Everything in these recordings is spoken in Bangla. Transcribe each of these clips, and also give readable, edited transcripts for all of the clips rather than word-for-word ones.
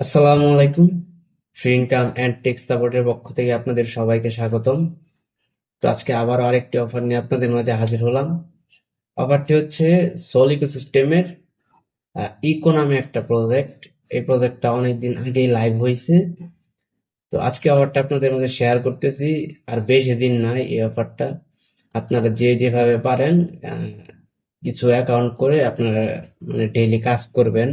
আসসালামু আলাইকুম। ফ্রি ইনকাম অ্যান্ড টেক সাপোর্টের পক্ষ থেকে আপনাদের সবাইকে স্বাগতম। তো আজকে আবারও আরেকটি অফার নিয়ে আপনাদের মাঝে হাজির হলাম। অফারটি হচ্ছে সোল ইকোসিস্টেমের ইকো নামে একটা প্রজেক্ট। এই প্রজেক্টটা অনেকদিন আগেই লাইভ হয়েছে। তো আজকে অফারটা আপনাদের মাঝে শেয়ার করতেছি। আর বেশি দিন নাই এই অফারটা। আপনারা যে যেভাবে পারেন আহ, কিছু অ্যাকাউন্ট করে আপনারা মানে ডেইলি কাজ করবেন।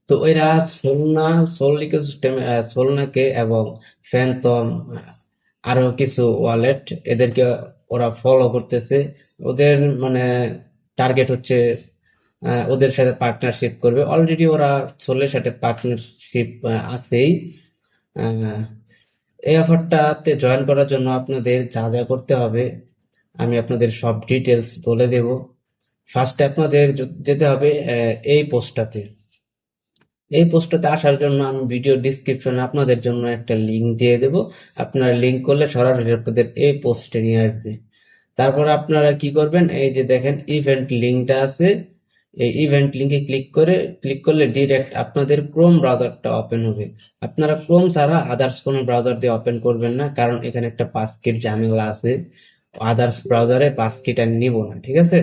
তো এরা সোলনা সোল ইকোসিস্টেম সোলনাকে এবং ফ্যানটম আরো কিছু ওয়ালেট এদেরকে ওরা ফলো করতেছে। ওদের মানে টার্গেট হচ্ছে ওদের সাথে পার্টনারশিপ করবে। অলরেডি ওরা সোলের সাথে পার্টনারশিপ আছেই। আহ, এই অফারটাতে জয়েন করার জন্য আপনাদের যা যা করতে হবে আমি আপনাদের সব ডিটেলস বলে দেব। ফার্স্টে আপনাদের যেতে হবে এই পোস্টটাতে। এই পোস্টটাতে আসার জন্য আমি ভিডিও ডিসক্রিপশনে আপনাদের জন্য একটা লিংক দিয়ে দেব। আপনারা লিংক করলে সরাসরি আপনাদের এই পোস্টে নিয়ে আসবে। তারপর আপনারা কি করবেন, এই যে দেখেন ইভেন্ট লিংকটা আছে, এই ইভেন্ট লিংকে ক্লিক করলে ডিরেক্ট আপনাদের ক্রোম ব্রাউজারটা ওপেন হবে। আপনারা ক্রোম ছাড়া আদার্স কোনো ব্রাউজার দিয়ে ওপেন করবেন না, কারণ এখানে একটা পাসকির ঝামেলা আছে। আদার্স ব্রাউজারে পাসকিটা নিব না, ঠিক আছে?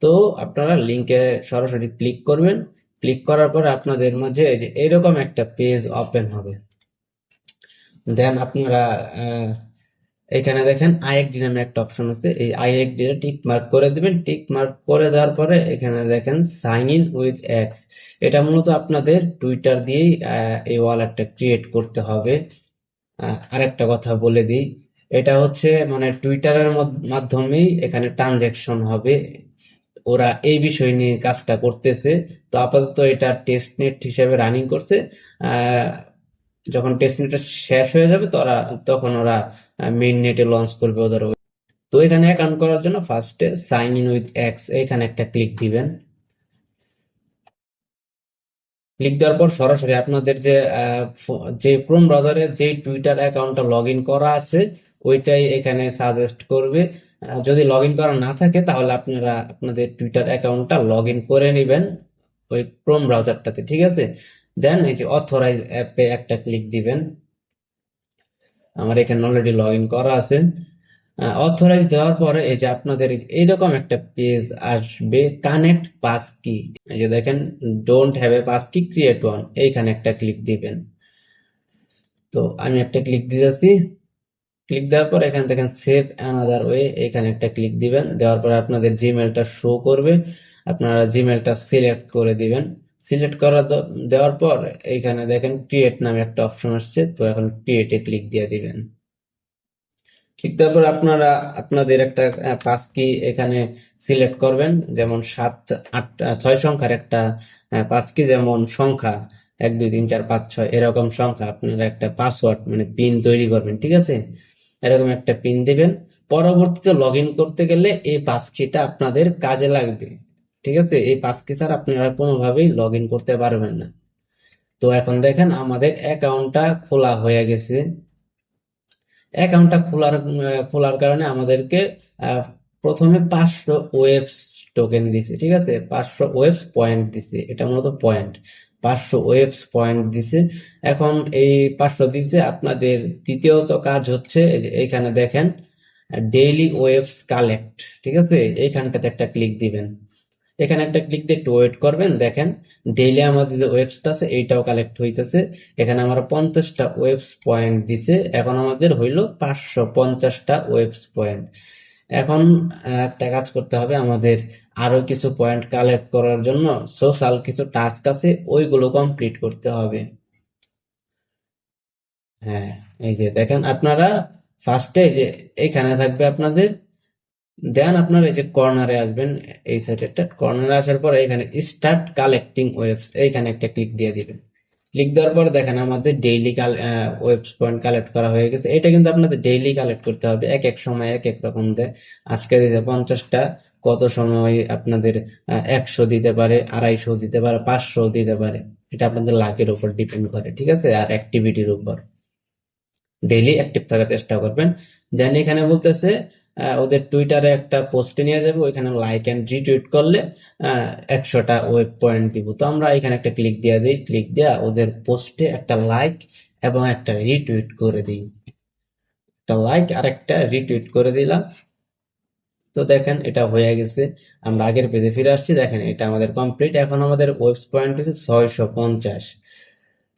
তো আপনারা লিংকে সরাসরি ক্লিক করবেন। ক্লিক করার পর আপনাদের মাঝে এই যে এরকম একটা পেজ ওপেন হবে। দেন আপনারা আহ, এখানে দেখেন আইএক্সডি নামে একটা অপশন আছে, এই আইএক্সডি টিক মার্ক করে দিবেন। টিক মার্ক করে দেওয়ার পরে এখানে দেখেন সাইন ইন উইথ এক্স। এটা মূলত আপনাদের টুইটার দিয়েই এই ওয়ালেটটা ক্রিয়েট করতে হবে। আরেকটা কথা বলে দিই, এটা হচ্ছে মানে টুইটারের মাধ্যমেই এখানে ট্রানজ্যাকশন হবে। ওরা এই বিষয় নিয়ে কাজটা করতেছে। তো আপাতত এটা টেস্ট নেট হিসেবে রানিং করছে। আহ, যখন টেস্ট নেটটা শেষ হয়ে যাবে তখন ওরা মেইন নেটে লঞ্চ করবে ওদের। তো এখানে অ্যাকাউন্ট করার জন্য ফার্স্টে সাইন ইন উইথ এক্স এখানে একটা ক্লিক দিবেন। ক্লিক দেওয়ার পর সরাসরি আপনাদের যে ক্রোম ব্রাউজারে যে টুইটার অ্যাকাউন্টটা লগ ইন করা আছে ওইটাই এখানে সাজেস্ট করবে। যদি লগ ইন করা না থাকে তাহলে আপনারা আপনাদের টুইটার অ্যাকাউন্টটা লগ ইন করে নেবেন ওই ক্রোম ব্রাউজারটাতে, ঠিক আছে? দেন এই যে অথরাইজ অ্যাপে একটা ক্লিক দিবেন। আমার এখানে অলরেডি লগ ইন করা আছে। অথরাইজ দেওয়ার পরে এই যে আপনাদের এইরকম একটা পেজ আসবে, কানেক্ট পাস কি। এই যে দেখেন ডোন্ট হ্যাভ এ পাস কি, ক্রিয়েট ওয়ান, এইখানে একটা ক্লিক দিবেন। তো আমি একটা ক্লিক দিতেছি। ক্লিক দেওয়ার পর এখানে দেখেন সেভ অ্যানাদার ওয়ে, এখানে একটা ক্লিক দিবেন। দেওয়ার পর আপনাদের জিমেলটা শো করবে, আপনারা জিমেলটা সিলেক্ট করে দিবেন। সিলেক্ট দেওয়ার পর এইখানে দেখেন ক্রিয়েট নামে একটা অপশন আসছে, তো এখন ক্রিয়েটে ক্লিক দিয়ে দিবেন। ঠিক তারপর আপনারা আপনাদের একটা পাস কি এখানে সিলেক্ট করবেন, যেমন 7 8 6 সংখ্যার একটা পাস কি, যেমন সংখ্যা 1 2 3 4 5 6 এরকম সংখ্যা আপনারা একটা পাসওয়ার্ড মানে পিন তৈরি করবেন, ঠিক আছে? এরকম একটা পিন দিবেন। পরবর্তীতে লগ ইন করতে গেলে এই পাস কিটা আপনাদের কাজে লাগবে, ঠিক আছে? এই পাস কি ছাড়া আপনারা কোনোভাবেই লগ ইন করতে পারবেন না। তো এখন দেখেন আমাদের অ্যাকাউন্টটা খোলা হয়ে গেছে। অ্যাকাউন্টটা খোলার কারণে আমাদেরকে আহ, প্রথমে 500 ওয়েবস টোকেন দিছে, ঠিক আছে? 500 ওয়েবস পয়েন্ট দিছে, এটা মূলত পয়েন্ট। 500 ওয়েবস পয়েন্ট দিছে। এখন এই 500 দিছে। আপনাদের দ্বিতীয়ত কাজ হচ্ছে এই যে এইখানে দেখেন ডেইলি ওয়েবস কালেক্ট, ঠিক আছে? এইখানটাতে একটা ক্লিক দিবেন। এখানে একটা ক্লিক দিয়ে একটু ওয়েট করবেন। দেখেন ডেইলি আমাদের যে ওয়েবসটা আছে এইটাও কালেক্ট হইতেছে। এখানে আমরা 50টা ওয়েবস পয়েন্ট দিছে, এখন আমাদের হইলো 550টা ওয়েবস পয়েন্ট। এখন একটা কাজ করতে হবে আমাদের, আরো কিছু পয়েন্ট কালেক্ট করার জন্য সোশ্যাল কিছু টাস্ক আছে, ওইগুলো কমপ্লিট করতে হবে। হ্যাঁ, এই যে দেখেন আপনারা ফার্স্টে যে এইখানে থাকবে আপনাদের। দেন আপনারা এই যে কর্নারে আসবেন, এই সাইডেরটা কর্নারে আসার পর এখানে স্টার্ট কালেক্টিং ওয়েবস এইখানে একটা ক্লিক দিয়ে দিবেন। ক্লিক দেওয়ার পর দেখেন আমাদের ডেইলি ওয়েবস পয়েন্ট কালেক্ট করা হয়ে গেছে। এটা কিন্তু আপনাদের ডেইলি কালেক্ট করতে হবে, এক এক সময় এক এক রকম দেয়। আজকে দিতে 50টা, কত সময় আপনাদের 100 দিতে পারে, 250 দিতে পারে, 500 দিতে পারে। এটা আপনাদের লাকের উপর ডিপেন্ড করে, ঠিক আছে? আর অ্যাক্টিভিটির উপর। ডেইলি অ্যাক্টিভ থাকার চেষ্টা করবেন। দেন এখানে বলতেছে ওদের টুইটারে একটা পোস্টে নিয়ে যাবো, ওইখানে লাইক অ্যান্ড রিটুইট করলে 100টা ওয়েব পয়েন্ট দিব। তো আমরা এখানে একটা ক্লিক দিয়ে দিই, ক্লিক দেওয়া ওদের পোস্টে একটা লাইক এবং একটা রিটুইট করে দিই, একটা লাইক আর একটা রিটুইট করে দিলাম। তো দেখেন এটা হয়ে গেছে। আমরা আগের পেজে ফিরে আসছি, দেখেন এটা আমাদের কমপ্লিট। এখন আমাদের ওয়েব পয়েন্ট হচ্ছে 650।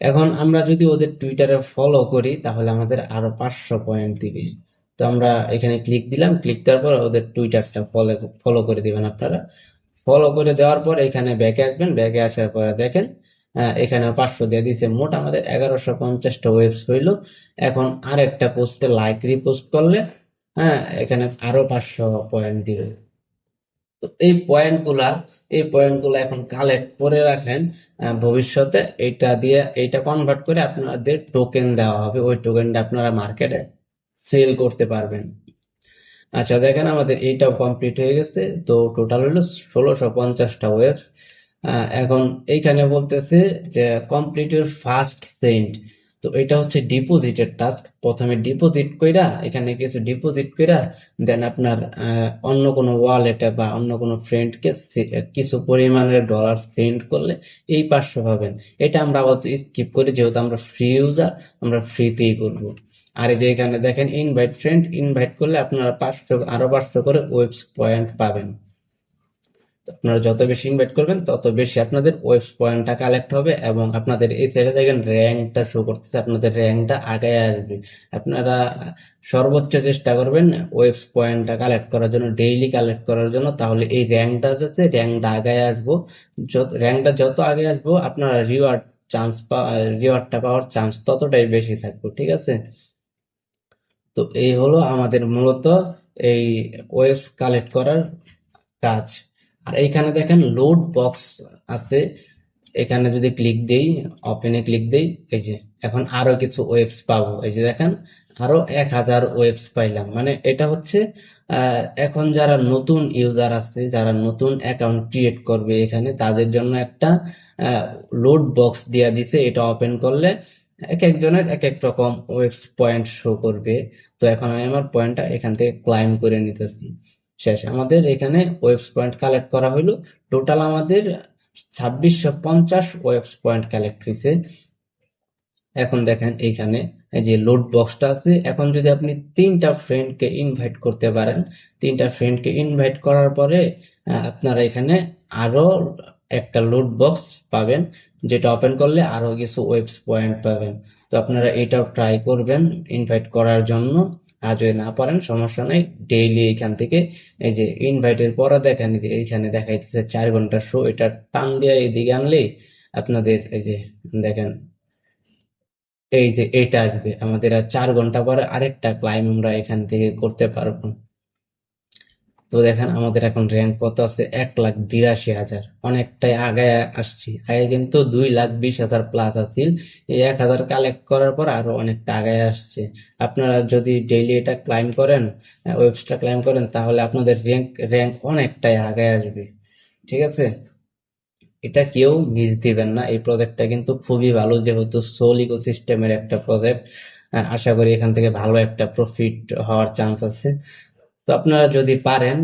এখন আমরা যদি ওদের টুইটারে ফলো করি তাহলে আমাদের আরো 500 পয়েন্ট দিবে। তো আমরা এখানে ক্লিক দিলাম, ক্লিক দেওয়ার পর ওদের টুইটারটা ফলো করে দিবেন আপনারা। ফলো করে দেওয়ার পর এখানে ব্যাকে আসবেন, ব্যাকে আসার পরে দেখেন এখানে 500 দিয়ে দিছে, মোট আমাদের 1150টা ওয়েবস হইলো। এখন আরেকটা পোস্টে লাইক রিপোস্ট করলে এখানে আরো 500 পয়েন্ট দিবে। তো এই পয়েন্টগুলা এখন কালেক্ট করে রাখেন, ভবিষ্যতে এইটা কনভার্ট করে আপনাদের টোকেন দেওয়া হবে, ওই টোকেনটা আপনারা মার্কেটে সেল করতে পারবেন। আচ্ছা দেখেন আমাদের এইটাও কমপ্লিট হয়ে গেছে। তো টোটাল হলো 1650টা ওয়েবস। এখন এইখানে বলতেছে যে কমপ্লিট ইউর ফার্স্ট সেন্ড। তো এটা হচ্ছে ডিপোজিটের টাস্ক। প্রথমে ডিপোজিট কইরা, এখানে কিছু ডিপোজিট কইরা দেন আপনার অন্য কোনো ওয়ালেটে বা অন্য কোনো ফ্রেন্ডকে কিছু পরিমাণের ডলার সেন্ড করলে এই 500 পাবেন। এটা আমরা আপাতত স্কিপ করি, যেহেতু আমরা ফ্রি ইউজার, আমরা ফ্রিতেই করব। আর এই যে এখানে দেখেন ইনভাইট ফ্রেন্ড, ইনভাইট করলে আপনারা 500 আরো 500 করে ওয়েবস পয়েন্ট পাবেন। আপনারা যত বেশি ইনভাইট করবেন তত বেশি আপনাদের ওয়েবস পয়েন্টটা কালেক্ট হবে, এবং আপনাদের এই সাইডে দেখেন র্যাঙ্কটা শো করতেছে, আপনাদের র্যাঙ্কটা আগায় আসবে। আপনারা সর্বোচ্চ চেষ্টা করবেন ওয়েবস পয়েন্টটা কালেক্ট করার জন্য, ডেইলি কালেক্ট করার জন্য, তাহলে এই র্যাঙ্কটা যাচ্ছে, র্যাঙ্কটা আগায় আসবো। র্যাঙ্কটা যত আগে আসবো আপনারা রিওয়ার্ডটা পাওয়ার চান্স ততটাই বেশি থাকবে, ঠিক আছে? তো এই হলো আমাদের মূলত এই ওয়েবস কালেক্ট করার কাজ। আর এইখানে দেখেন লোড বক্স আছে, এখানে যদি ক্লিক দেই, ওপেনে ক্লিক দেই, এই যে এখন আরো কিছু ওয়েবস পাবো। এই যে দেখেন আরো 1000 ওয়েবস পাইলাম। মানে এটা হচ্ছে এখন যারা নতুন ইউজার আছে, যারা নতুন অ্যাকাউন্ট ক্রিয়েট করবে এখানে, তাদের জন্য একটা লোড বক্স দিয়া দিছে। এটা ওপেন করলে এক একজনের এক এক রকম ওয়েবস পয়েন্ট শো করবে। তো এখন আমি আমার পয়েন্টটা এখান থেকে ক্লাইম করে নিতেছি। শেষ, আমাদের এখানে ওয়েবস পয়েন্ট কালেক্ট করা হইলো। টোটাল আমাদের 2650 ওয়েবস পয়েন্ট কালেক্ট হয়েছে। এখন দেখেন এইখানে এই যে লোড বক্সটা আছে, এখন যদি আপনি 3টা ফ্রেন্ডকে ইনভাইট করতে পারেন, 3টা ফ্রেন্ডকে ইনভাইট করার পরে আপনারা এখানে আরো একটা লোড বক্স পাবেন, যেটা ওপেন করলে আরো কিছু ওয়েবস পয়েন্ট পাবেন। তো আপনারা এটাও ট্রাই করবেন ইনভাইট করার জন্য। আর যদি না পারেন সমস্যা নাই, ডেইলি এখান থেকে এই যে ইনভাইটের পরে দেখেন এই যে এইখানে দেখাইতেছে 4 ঘন্টা শো, এটা টান দিয়ে এদিকে আনলেই আপনাদের এই যে দেখেন এই যে এটা আসবে, আমাদের আর 4 ঘন্টা পরে আরেকটা ক্লাইম আমরা এখান থেকে করতে পারবো। তো দেখেন আমাদের এখন র্যাঙ্ক কত আছে, 1,82,000, অনেকটাই আগায় আসছি। আগে কিন্তু 2,20,000 প্লাস আছিল, এই 1000 কালেক্ট করার পর আরো অনেকটা আগায় আসছে। আপনারা যদি ডেইলি এটা ক্লাইম করেন, ওয়েবসটা ক্লাইম করেন, তাহলে আপনাদের র্যাঙ্ক অনেকটাই আগায় আসবে, ঠিক আছে? এটা কেউ মিস দিবেন না, এই প্রজেক্টটা কিন্তু খুবই ভালো, যেহেতু সোল ইকোসিস্টেমের একটা প্রজেক্ট। আশা করি এখান থেকে ভালো একটা প্রফিট হওয়ার চান্স আছে। তো আপনারা যদি পারেন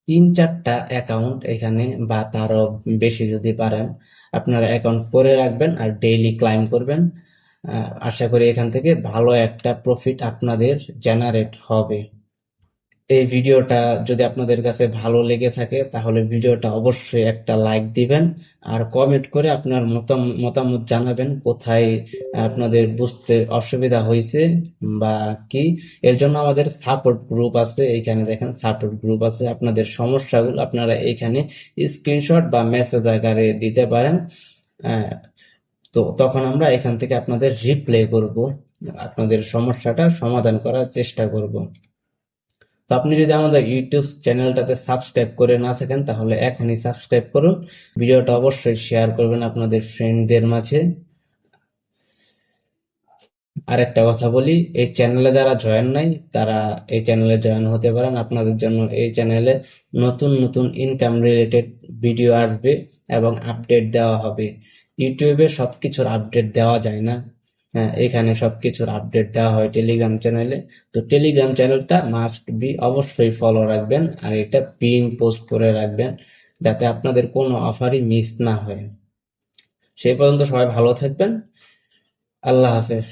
3-4টা অ্যাকাউন্ট এখানে বা তারও বেশি যদি পারেন, আপনারা অ্যাকাউন্ট করে রাখবেন আর ডেইলি ক্লাইম করবেন। আশা করি এখান থেকে ভালো একটা প্রফিট আপনাদের জেনারেট হবে। এই ভিডিওটা যদি আপনাদের কাছে ভালো লেগে থাকে তাহলে ভিডিওটা অবশ্যই একটা লাইক দিবেন, আর কমেন্ট করে আপনার মতামত জানাবেন কোথায় আপনাদের বুঝতে অসুবিধা হয়েছে বা কি। এর জন্য আমাদের সাপোর্ট গ্রুপ আছে, এইখানে দেখেন সাপোর্ট গ্রুপ আছে। আপনাদের সমস্যাগুলো আপনারা এইখানে স্ক্রিনশট বা মেসেজ আকারে দিতে পারেন। আহ, তো তখন আমরা এখান থেকে আপনাদের রিপ্লাই করব, আপনাদের সমস্যাটা সমাধান করার চেষ্টা করব। তো আপনি যদি আমাদের ইউটিউব চ্যানেলটাতে সাবস্ক্রাইব করে না থাকেন তাহলে এখনই সাবস্ক্রাইব করুন, ভিডিওটা অবশ্যই শেয়ার করবেন আপনাদের ফ্রেন্ডদের মাঝে। আর একটা কথা বলি, এই চ্যানেলে যারা জয়েন নাই তারা এই চ্যানেলে জয়েন হতে পারেন। আপনাদের জন্য এই চ্যানেলে নতুন নতুন ইনকাম রিলেটেড ভিডিও আসবে এবং আপডেট দেওয়া হবে। ইউটিউবে সবকিছুর আপডেট দেওয়া যায় না, হ্যাঁ, এখানে সবকিছুর আপডেট দেওয়া হয় টেলিগ্রাম চ্যানেলে। তো টেলিগ্রাম চ্যানেলটা মাস্ট বি অবশ্যই ফলো রাখবেন, আর এটা পিন পোস্ট করে রাখবেন যাতে আপনাদের কোনো অফারই মিস না হয়। সেই পর্যন্ত সবাই ভালো থাকবেন। আল্লাহ হাফেজ।